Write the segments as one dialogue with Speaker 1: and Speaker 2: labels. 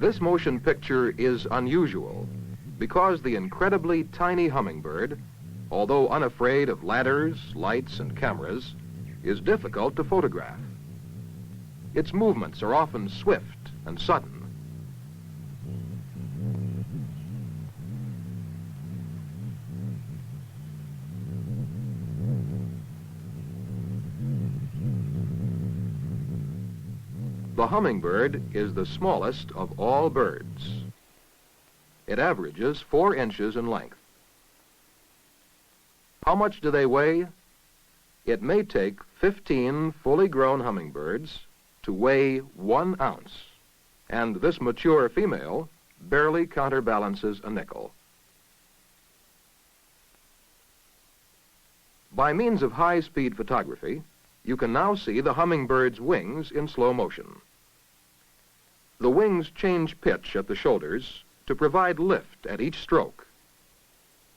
Speaker 1: This motion picture is unusual because the incredibly tiny hummingbird, although unafraid of ladders, lights, and cameras, is difficult to photograph. Its movements are often swift and sudden. The hummingbird is the smallest of all birds. It averages 4 inches in length. How much do they weigh? It may take 15 fully grown hummingbirds to weigh 1 ounce, and this mature female barely counterbalances a nickel. By means of high-speed photography, you can now see the hummingbird's wings in slow motion. The wings change pitch at the shoulders to provide lift at each stroke,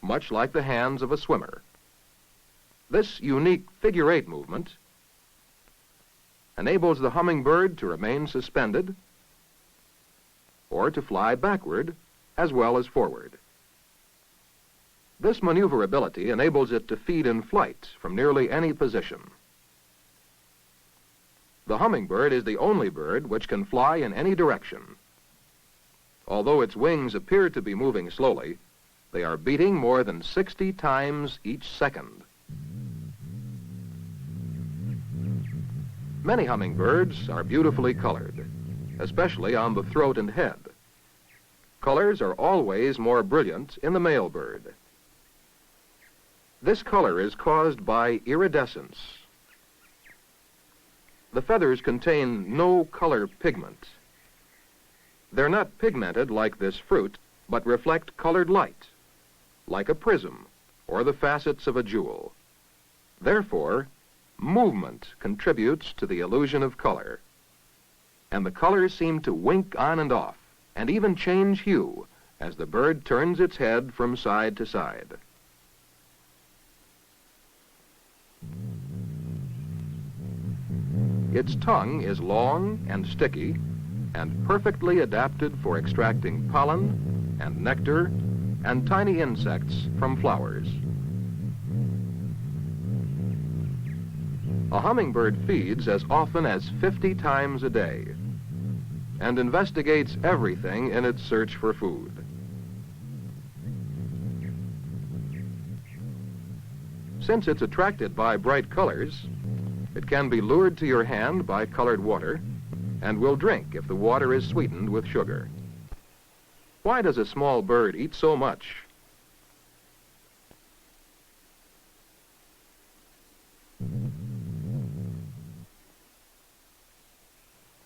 Speaker 1: much like the hands of a swimmer. This unique figure-8 movement enables the hummingbird to remain suspended or to fly backward as well as forward. This maneuverability enables it to feed in flight from nearly any position. The hummingbird is the only bird which can fly in any direction. Although its wings appear to be moving slowly, they are beating more than 60 times each second. Many hummingbirds are beautifully colored, especially on the throat and head. Colors are always more brilliant in the male bird. This color is caused by iridescence. The feathers contain no color pigment. They're not pigmented like this fruit, but reflect colored light, like a prism or the facets of a jewel. Therefore, movement contributes to the illusion of color, and the colors seem to wink on and off, and even change hue as the bird turns its head from side to side. Its tongue is long and sticky and perfectly adapted for extracting pollen and nectar and tiny insects from flowers. A hummingbird feeds as often as 50 times a day and investigates everything in its search for food. Since it's attracted by bright colors, it can be lured to your hand by colored water and will drink if the water is sweetened with sugar. Why does a small bird eat so much?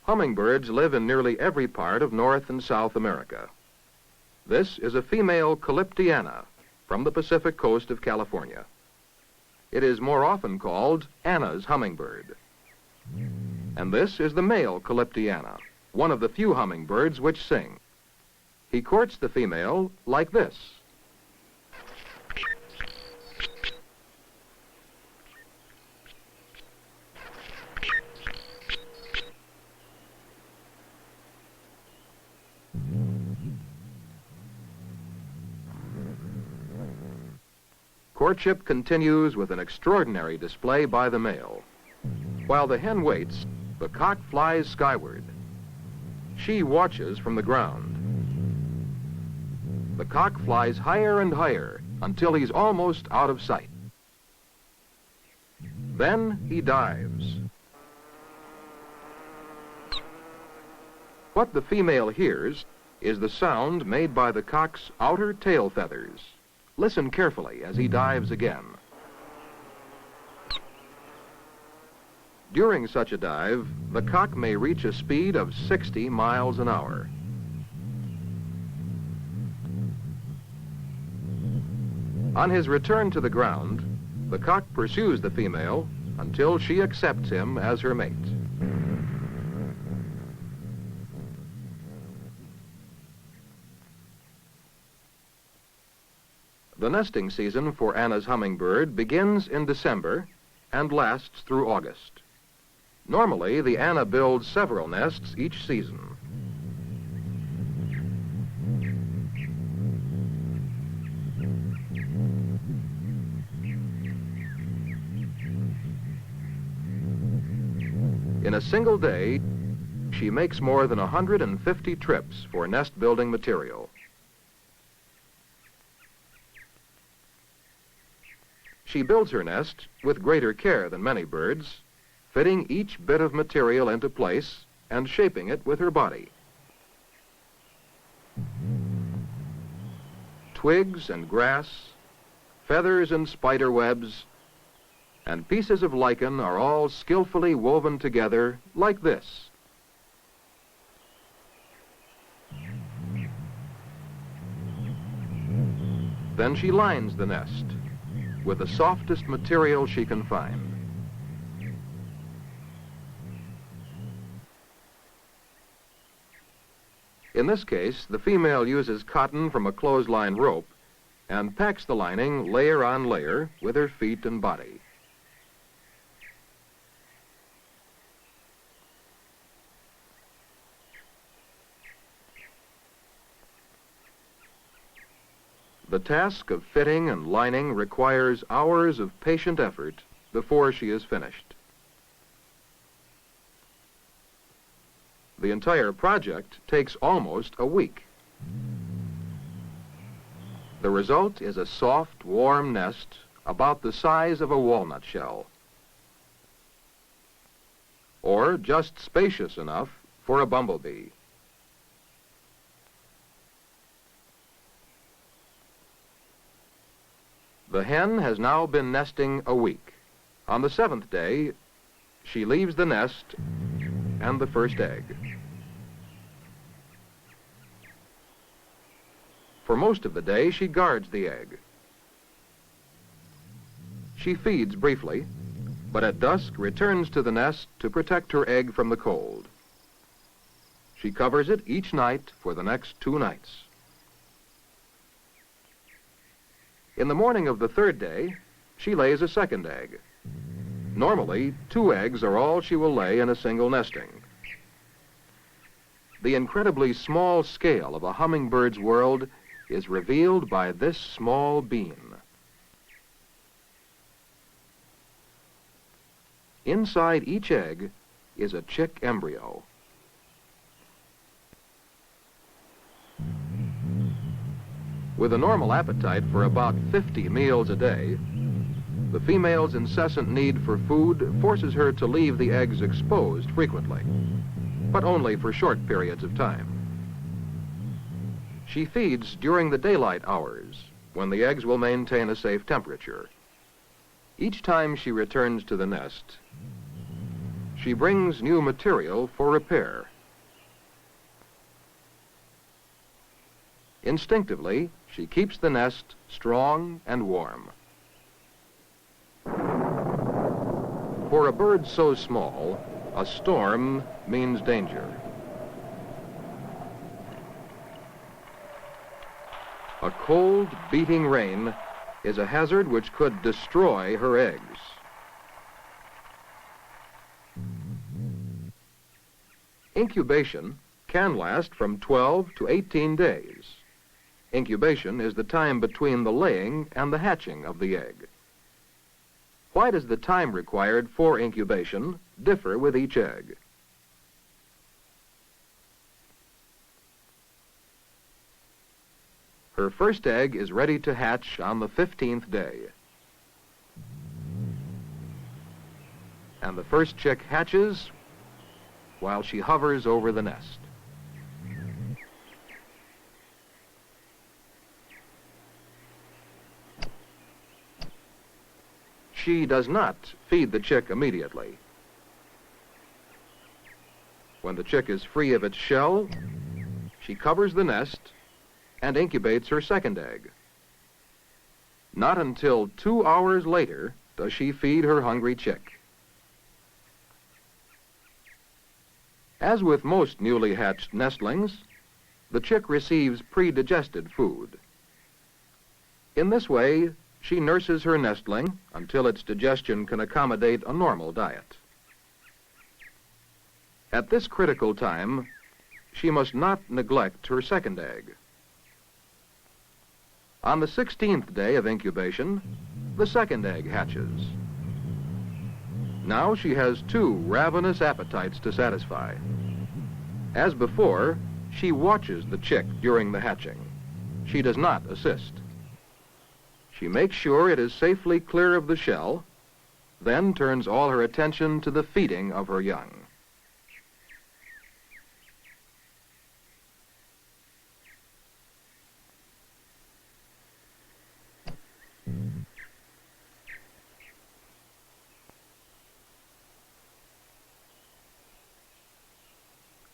Speaker 1: Hummingbirds live in nearly every part of North and South America. This is a female Calyptiana from the Pacific coast of California. It is more often called Anna's hummingbird. And this is the male Calyptiana, one of the few hummingbirds which sing. He courts the female like this. Courtship continues with an extraordinary display by the male. While the hen waits, the cock flies skyward. She watches from the ground. The cock flies higher and higher until he's almost out of sight. Then he dives. What the female hears is the sound made by the cock's outer tail feathers. Listen carefully as he dives again. During such a dive, the cock may reach a speed of 60 miles an hour. On his return to the ground, the cock pursues the female until she accepts him as her mate. The nesting season for Anna's hummingbird begins in December and lasts through August. Normally, the Anna builds several nests each season. In a single day, she makes more than 150 trips for nest building material. She builds her nest with greater care than many birds, fitting each bit of material into place and shaping it with her body. Twigs and grass, feathers and spider webs, and pieces of lichen are all skillfully woven together like this. Then she lines the nest with the softest material she can find. In this case, the female uses cotton from a clothesline rope and packs the lining layer on layer with her feet and body. The task of fitting and lining requires hours of patient effort before she is finished. The entire project takes almost a week. The result is a soft, warm nest about the size of a walnut shell, or just spacious enough for a bumblebee. The hen has now been nesting a week. On the 7th day, she leaves the nest and the first egg. For most of the day, she guards the egg. She feeds briefly, but at dusk returns to the nest to protect her egg from the cold. She covers it each night for the next 2 nights. In the morning of the 3rd day, she lays a second egg. Normally, 2 eggs are all she will lay in a single nesting. The incredibly small scale of a hummingbird's world is revealed by this small bean. Inside each egg is a chick embryo. With a normal appetite for about 50 meals a day, the female's incessant need for food forces her to leave the eggs exposed frequently, but only for short periods of time. She feeds during the daylight hours, when the eggs will maintain a safe temperature. Each time she returns to the nest, she brings new material for repair. Instinctively, she keeps the nest strong and warm. For a bird so small, a storm means danger. A cold, beating rain is a hazard which could destroy her eggs. Incubation can last from 12 to 18 days. Incubation is the time between the laying and the hatching of the egg. Why does the time required for incubation differ with each egg? Her first egg is ready to hatch on the 15th day. And the first chick hatches while she hovers over the nest. She does not feed the chick immediately. When the chick is free of its shell, she covers the nest and incubates her second egg. Not until 2 hours later does she feed her hungry chick. As with most newly hatched nestlings, the chick receives pre-digested food. In this way, she nurses her nestling until its digestion can accommodate a normal diet. At this critical time, she must not neglect her second egg. On the 16th day of incubation, the second egg hatches. Now she has two ravenous appetites to satisfy. As before, she watches the chick during the hatching. She does not assist. She makes sure it is safely clear of the shell, then turns all her attention to the feeding of her young.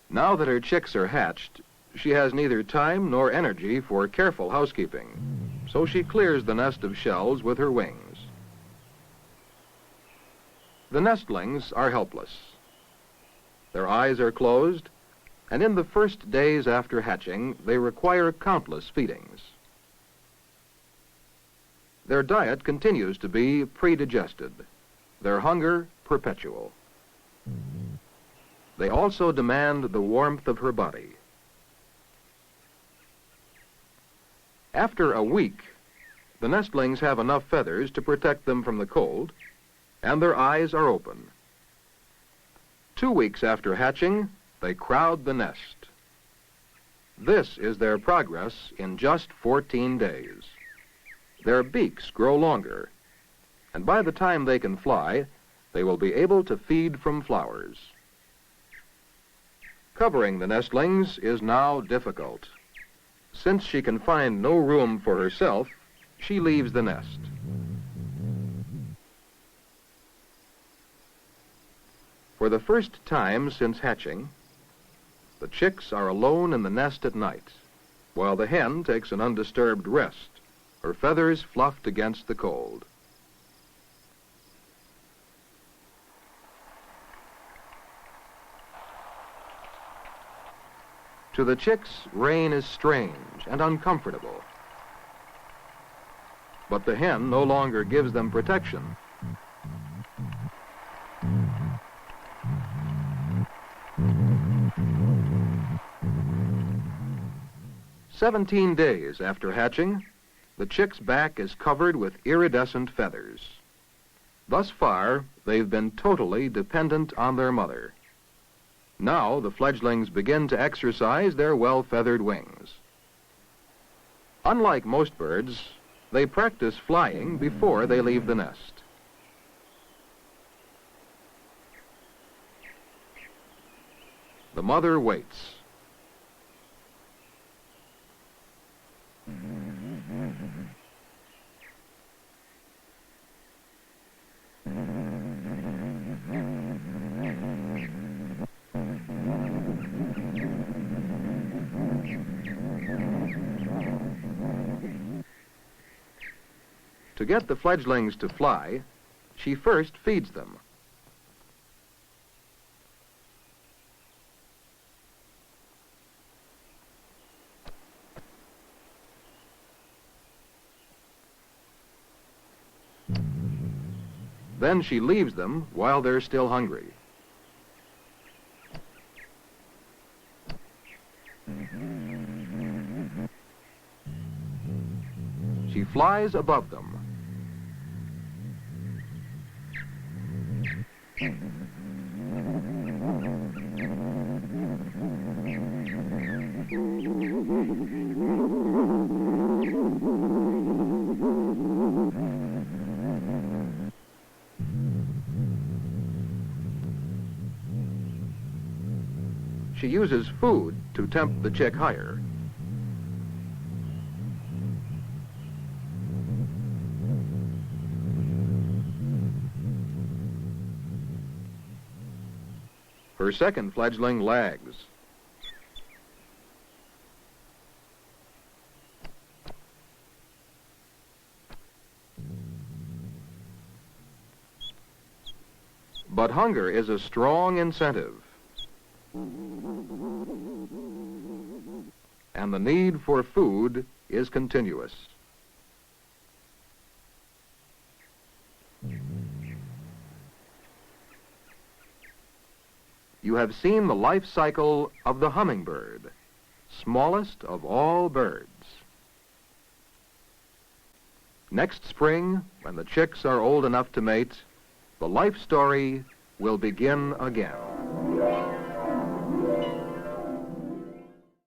Speaker 1: Now that her chicks are hatched, she has neither time nor energy for careful housekeeping, so she clears the nest of shells with her wings. The nestlings are helpless. Their eyes are closed, and in the first days after hatching, they require countless feedings. Their diet continues to be predigested, their hunger perpetual. They also demand the warmth of her body. After a week, the nestlings have enough feathers to protect them from the cold, and their eyes are open. 2 weeks after hatching, they crowd the nest. This is their progress in just 14 days. Their beaks grow longer, and by the time they can fly, they will be able to feed from flowers. Covering the nestlings is now difficult. Since she can find no room for herself, she leaves the nest. For the first time since hatching, the chicks are alone in the nest at night, while the hen takes an undisturbed rest, her feathers fluffed against the cold. To the chicks, rain is strange and uncomfortable. But the hen no longer gives them protection. "17 days after hatching, the chick's back is covered with iridescent feathers. Thus far, they've been totally dependent on their mother. Now the fledglings begin to exercise their well-feathered wings. Unlike most birds, they practice flying before they leave the nest. The mother waits. To get the fledglings to fly, she first feeds them. Then she leaves them while they're still hungry. She flies above them. She uses food to tempt the chick higher. Her second fledgling lags. But hunger is a strong incentive, and the need for food is continuous. You have seen the life cycle of the hummingbird, smallest of all birds. Next spring, when the chicks are old enough to mate, the life story will begin again.